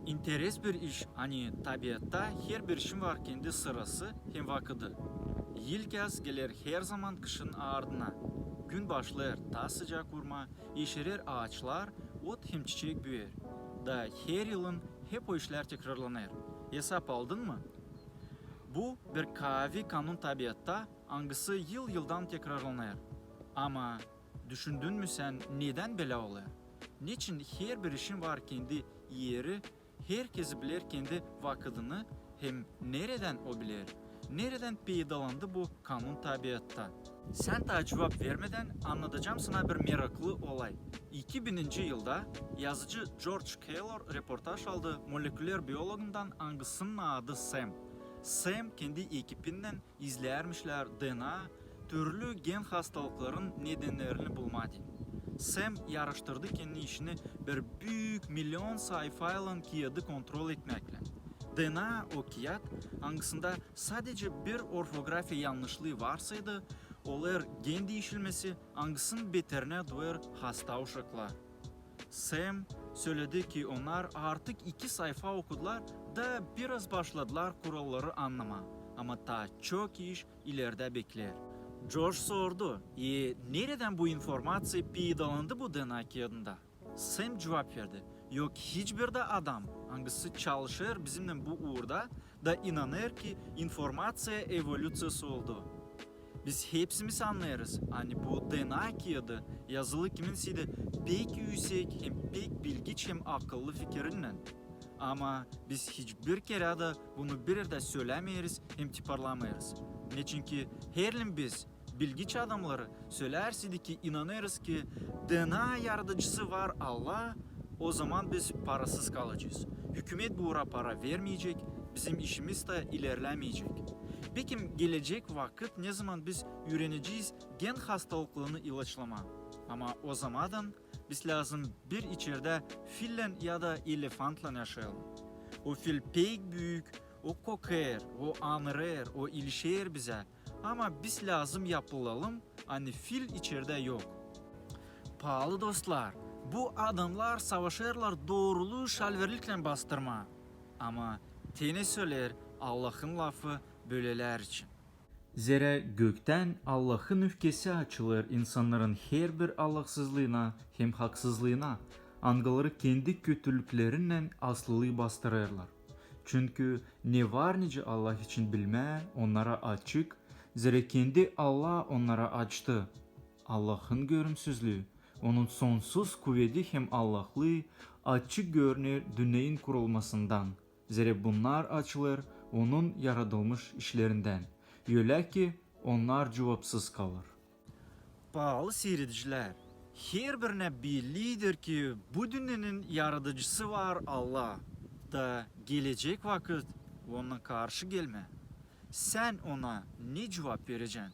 interes bir iş, hani tabiatta her bir işin var kendi sırası hem vakıdı. Yıl gaz gelir her zaman kışın ardına. Gün başlar ta sıcak vurma, yeşerer ağaçlar, ot hem çiçek büyür. Da her yılın hep o işler tekrarlanır. Hesap aldın mı? Bu bir kavi kanun tabiatta, hangisi yıl yıldan tekrarlanır. Ama düşündün mü sen neden böyle oluyor? Niçin her bir işin var kendi yeri, herkes bilir kendi vakıdını, hem nereden o bilir? Nereden peydalandı bu kanun tabiatta? Sen daha cevap vermeden anlatacağım sana bir meraklı olay. 2000. yılda yazıcı George Keylor reportaj aldı moleküler biyologundan hangisinin adı Sam. Sam kendi ekibinden izlermişler DNA, türlü gen hastalıkların nedenlerini bulmadı. Sam yarıştırdı kendi işini bir büyük milyon sayfayla kağıdı kontrol etmekle. DNA o kağıt hangisinde sadece bir orfografi yanlışlığı varsaydı, olur gen değişilmesi hangisinin beterine duyar hasta uşaklar. Sam söyledi ki onlar artık 2 sayfa okudular da biraz başladılar kuralları anlama. Ama daha çok iş ileride bekler. George sordu, nereden bu informasya peydalandı bu DNA kağıdında? Sam cevap verdi, yok hiçbir de adam hangisi çalışır bizimle bu uğurda da inanır ki informasya evolüsyası oldu. Biz hepsimiz anlayarız. Hani bu DNA kağıdı yazılı kiminsiydi pek yüksek hem pek bilgiç hem akıllı fikirle. Ama biz hiçbir kere de bunu bir de söylemeyiz hem tiparlamayız. Ne çünkü herlim biz bilgiç adamları söylersiydi ki inanırız ki DNA yaratıcısı var Allah, o zaman biz parasız kalacağız. Hükümet bu para vermeyecek, bizim işimiz de ilerlemeyecek. Peki gelecek vakit ne zaman biz öğreneceğiz gen hastalıklarını ilaçlama? Ama o zamandan biz lazım bir içeride fille ya da elefantla yaşayalım. O fil pek büyük, o kokar, o anırar, o ilişer bize. Ama biz lazım yapılalım, hani fil içeride yok. Pahalı dostlar, bu adamlar savaşırlar doğruluğu şalverlikle bastırma. Ama tene söyler Allah'ın lafı böyleler için. Zira gökten Allah'ın öfkesi açılır insanların her bir Allahsızlığına hem haksızlığına, angaları kendi kötülüklerinden aslılığı bastırırlar. Çünkü ne var nice Allah için bilme onlara açık, zira kendi Allah onlara açtı. Allah'ın görümsüzlüğü, onun sonsuz kuvveti hem Allah'lığı açık görünür dünyanın kurulmasından. Zira bunlar açılır onun yaratılmış işlerinden. Öyle ki onlar cevapsız kalır. Pahalı seyrediciler, her birine bellidir ki bu dünyanın yaratıcısı var Allah. Da gelecek vakit ona karşı gelme. Sen ona ne cevap vereceksin?